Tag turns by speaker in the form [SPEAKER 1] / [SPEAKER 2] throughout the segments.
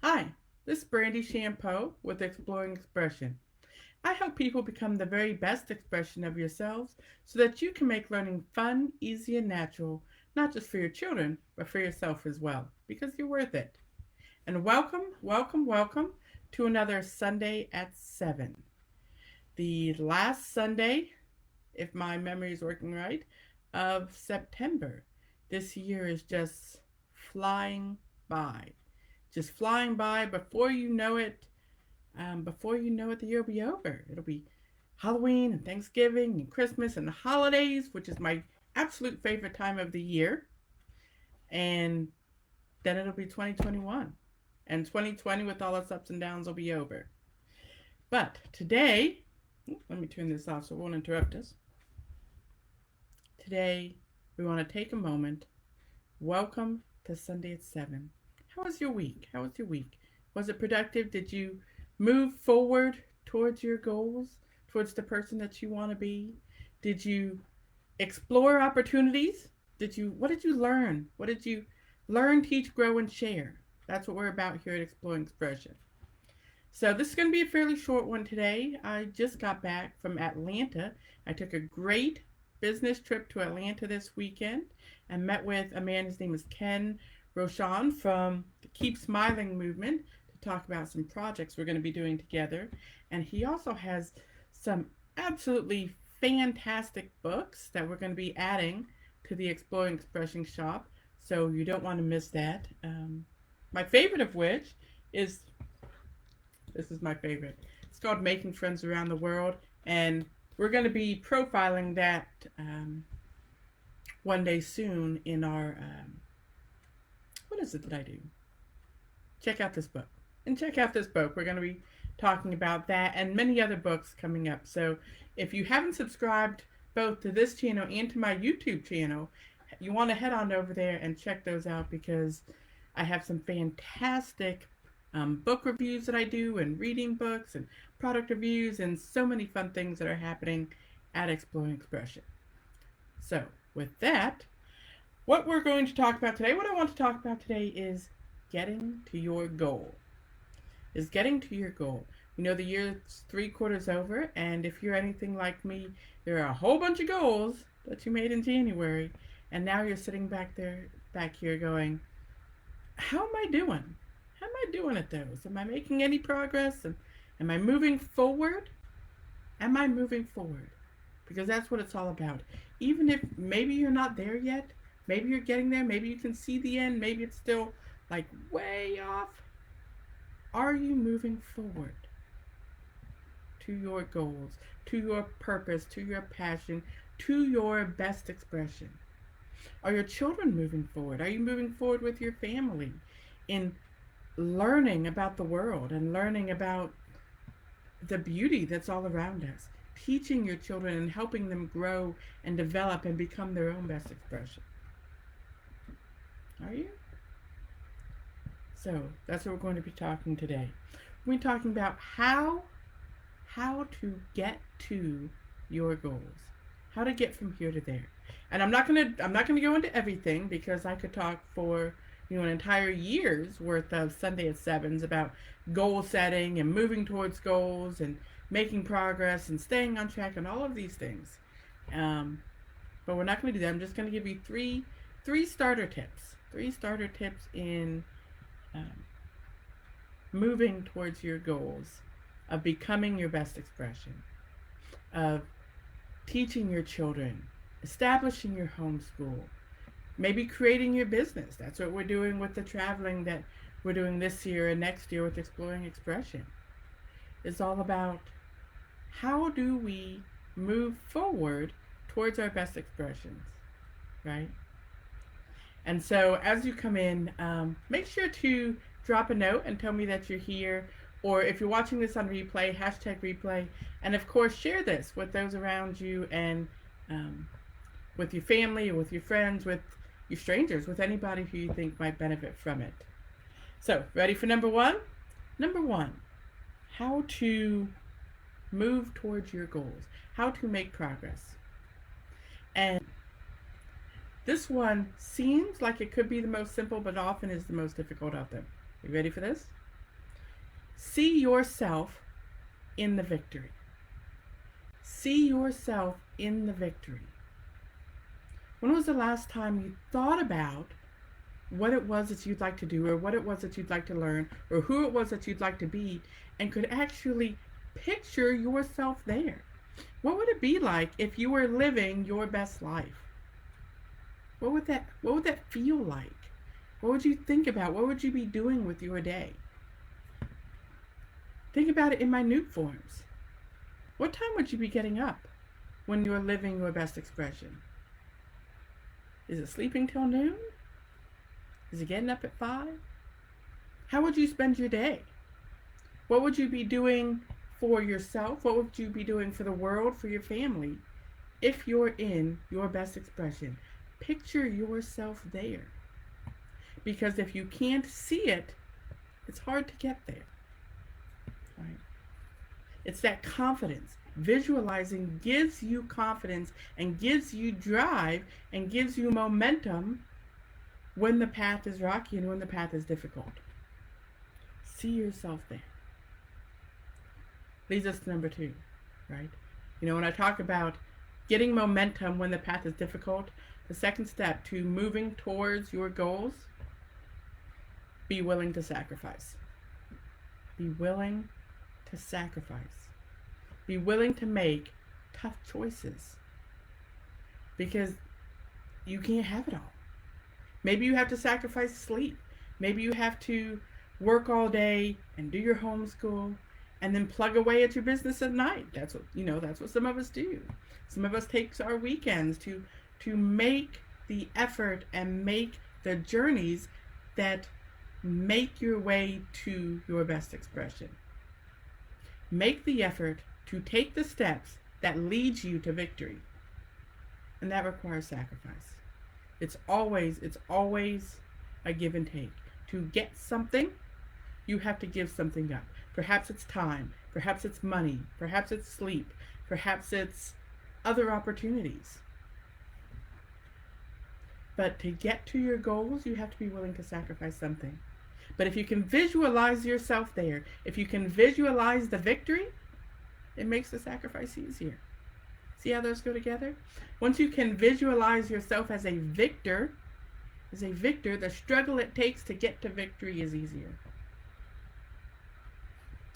[SPEAKER 1] Hi, this is Brandy Shampoo with Exploring Expression. I help people become the very best expression of yourselves so that you can make learning fun, easy, and natural, not just for your children, but for yourself as well, because you're worth it. And welcome to another Sunday at 7. The last Sunday, if my memory is working right, of September. This year is just flying by. Just flying by. Before you know it, the year will be over. It'll be Halloween and Thanksgiving and Christmas and the holidays, which is my absolute favorite time of the year. And then it'll be 2021. And 2020, with all its ups and downs, will be over. But today, let me turn this off so it won't interrupt us. Today, we want to take a moment. Welcome to Sunday at 7. How was your week? How was your week? Was it productive? Did you move forward towards your goals, towards the person that you want to be? Did you explore opportunities? What did you learn? What did you learn, teach, grow, and share? That's what we're about here at Exploring Expression. So this is going to be a fairly short one today. I just got back from Atlanta. I took a great business trip to Atlanta this weekend and met with a man. His name is Ken Rochon from the Keep Smiling movement to talk about some projects we're going to be doing together. And he also has some absolutely fantastic books that we're going to be adding to the Exploring Expression shop. So you don't want to miss that. My favorite of which is, this is my favorite. It's called Making Friends Around the World. And we're going to be profiling that one day soon in our, what is it that I do? Check out this book. And check out this book. We're going to be talking about that and many other books coming up. So if you haven't subscribed both to this channel and to my YouTube channel, you want to head on over there and check those out because I have some fantastic book reviews that I do and reading books and product reviews and so many fun things that are happening at Exploring Expression. So with that, what we're going to talk about today, what I want to talk about today is getting to your goal. Is getting to your goal. You know, the year's 3/4 over, and if you're anything like me, there are a whole bunch of goals that you made in January, and now you're sitting back here going, how am I doing? How am I doing at those? Am I making any progress? Am I moving forward? Am I moving forward? Because that's what it's all about. Even if maybe you're not there yet, maybe you're getting there, maybe you can see the end, maybe it's still like way off. Are you moving forward to your goals, to your purpose, to your passion, to your best expression? Are your children moving forward? Are you moving forward with your family in learning about the world and learning about the beauty that's all around us? Teaching your children and helping them grow and develop and become their own best expression. Are you? So that's what we're going to be talking today. We're going to be talking about how to get to your goals, how to get from here to there. And I'm not gonna go into everything because I could talk for an entire year's worth of Sunday at Sevens about goal setting and moving towards goals and making progress and staying on track and all of these things. But we're not going to do that. I'm just going to give you three starter tips. 3 starter tips in moving towards your goals, of becoming your best expression, of teaching your children, establishing your homeschool, maybe creating your business. That's what we're doing with the traveling that we're doing this year and next year with Exploring Expression. It's all about how do we move forward towards our best expressions, right? And so as you come in, make sure to drop a note and tell me that you're here. Or if you're watching this on replay, #replay. And of course, share this with those around you and with your family or with your friends, with your strangers, with anybody who you think might benefit from it. So, ready for number 1? Number 1, how to move towards your goals, how to make progress. And this one seems like it could be the most simple, but often is the most difficult of them. You ready for this? See yourself in the victory. See yourself in the victory. When was the last time you thought about what it was that you'd like to do, or what it was that you'd like to learn, or who it was that you'd like to be, and could actually picture yourself there? What would it be like if you were living your best life? What would that feel like? What would you think about? What would you be doing with your day? Think about it in minute forms. What time would you be getting up when you're living your best expression? Is it sleeping till noon? Is it getting up at 5? How would you spend your day? What would you be doing for yourself? What would you be doing for the world, for your family, if you're in your best expression? Picture yourself there. Because if you can't see it, it's hard to get there. Right? It's that confidence. Visualizing gives you confidence and gives you drive and gives you momentum when the path is rocky and when the path is difficult. See yourself there. Leads us to number 2, right? When I talk about getting momentum when the path is difficult, the second step to moving towards your goals, be willing to sacrifice. Be willing to sacrifice. Be willing to make tough choices. Because you can't have it all. Maybe you have to sacrifice sleep. Maybe you have to work all day and do your homeschool and then plug away at your business at night. That's what some of us do. Some of us take our weekends to make the effort and make the journeys that make your way to your best expression. Make the effort to take the steps that lead you to victory. And that requires sacrifice. It's always a give and take. To get something, you have to give something up. Perhaps it's time, perhaps it's money, perhaps it's sleep, perhaps it's other opportunities. But to get to your goals, you have to be willing to sacrifice something. But if you can visualize yourself there, if you can visualize the victory, it makes the sacrifice easier. See how those go together? Once you can visualize yourself as a victor, the struggle it takes to get to victory is easier.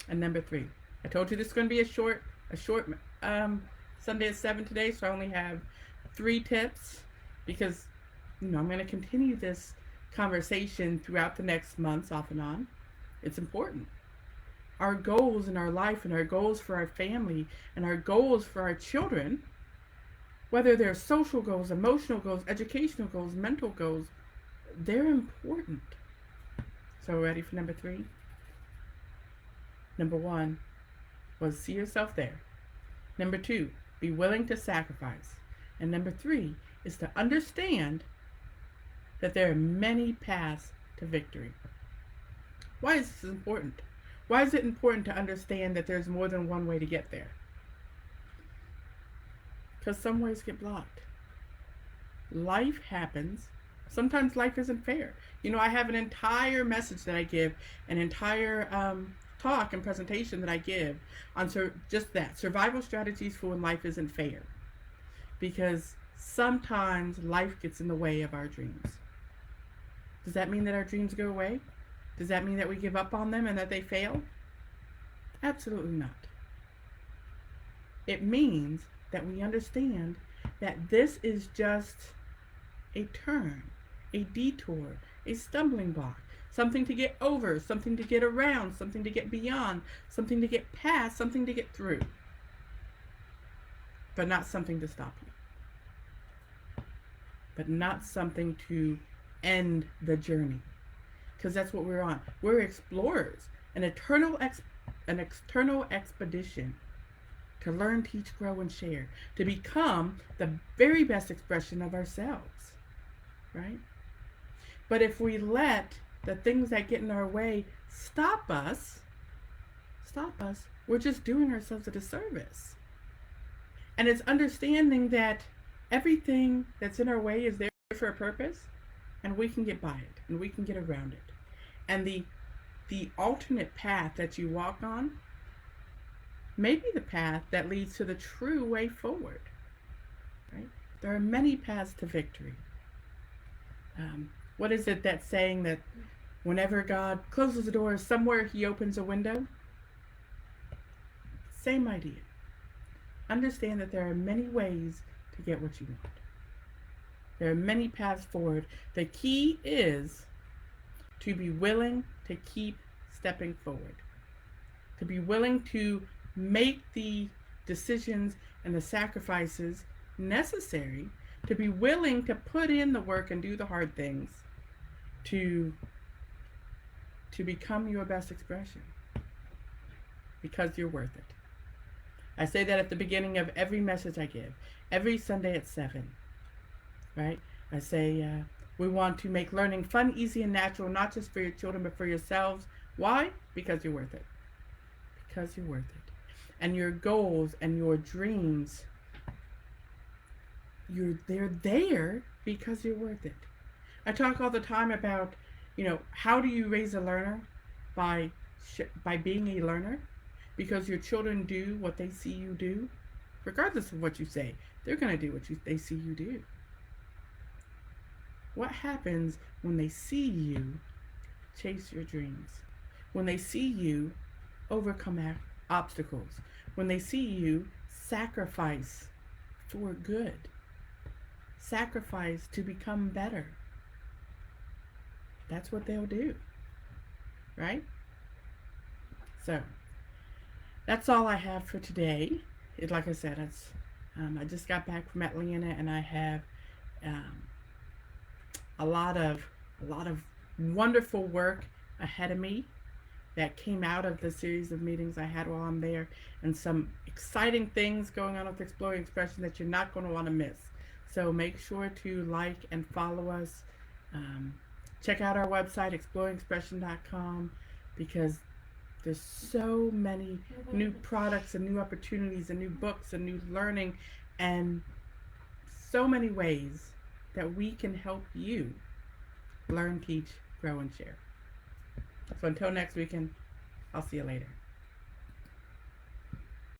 [SPEAKER 1] And number 3, I told you this is going to be a short Sunday at 7 today, so I only have 3 tips because I'm going to continue this conversation throughout the next months off and on. It's important. Our goals in our life and our goals for our family and our goals for our children, whether they're social goals, emotional goals, educational goals, mental goals, they're important. So ready for number 3? Number 1 was see yourself there. Number 2, be willing to sacrifice. And number 3 is to understand that there are many paths to victory. Why is this important? Why is it important to understand that there's more than one way to get there? Because some ways get blocked. Life happens. Sometimes life isn't fair. I have an entire message that I give, an entire talk and presentation that I give on just that, survival strategies for when life isn't fair. Because sometimes life gets in the way of our dreams. Does that mean that our dreams go away? Does that mean that we give up on them and that they fail? Absolutely not. It means that we understand that this is just a turn, a detour, a stumbling block, something to get over, something to get around, something to get beyond, something to get past, something to get through, but not something to stop you, but not something to end the journey, because that's what we're on. We're explorers, an external expedition to learn, teach, grow, and share, to become the very best expression of ourselves, right? But if we let the things that get in our way stop us, we're just doing ourselves a disservice. And it's understanding that everything that's in our way is there for a purpose, and we can get by it, and we can get around it. And the the alternate path that you walk on may be the path that leads to the true way forward. Right? There are many paths to victory. What is it that saying that whenever God closes a door, somewhere He opens a window? Same idea. Understand that there are many ways to get what you want. There are many paths forward. The key is to be willing to keep stepping forward. To be willing to make the decisions and the sacrifices necessary, to be willing to put in the work and do the hard things to become your best expression, because you're worth it. I say that at the beginning of every message I give, every Sunday at 7, right? I say we want to make learning fun, easy, and natural, not just for your children, but for yourselves. Why? Because you're worth it. Because you're worth it. And your goals and your dreams, they're there because you're worth it. I talk all the time about, how do you raise a learner? By being a learner. Because your children do what they see you do. Regardless of what you say, they're going to do what they see you do. What happens when they see you chase your dreams? When they see you overcome obstacles? When they see you sacrifice for good? Sacrifice to become better? That's what they'll do. Right? So, that's all I have for today. Like I said, I just got back from Atlanta, and I have a lot of wonderful work ahead of me that came out of the series of meetings I had while I'm there, and some exciting things going on with Exploring Expression that you're not going to want to miss. So make sure to like and follow us. Check out our website, exploringexpression.com, because there's so many new products and new opportunities and new books and new learning, and so many ways that we can help you learn, teach, grow, and share. So until next weekend, I'll see you later.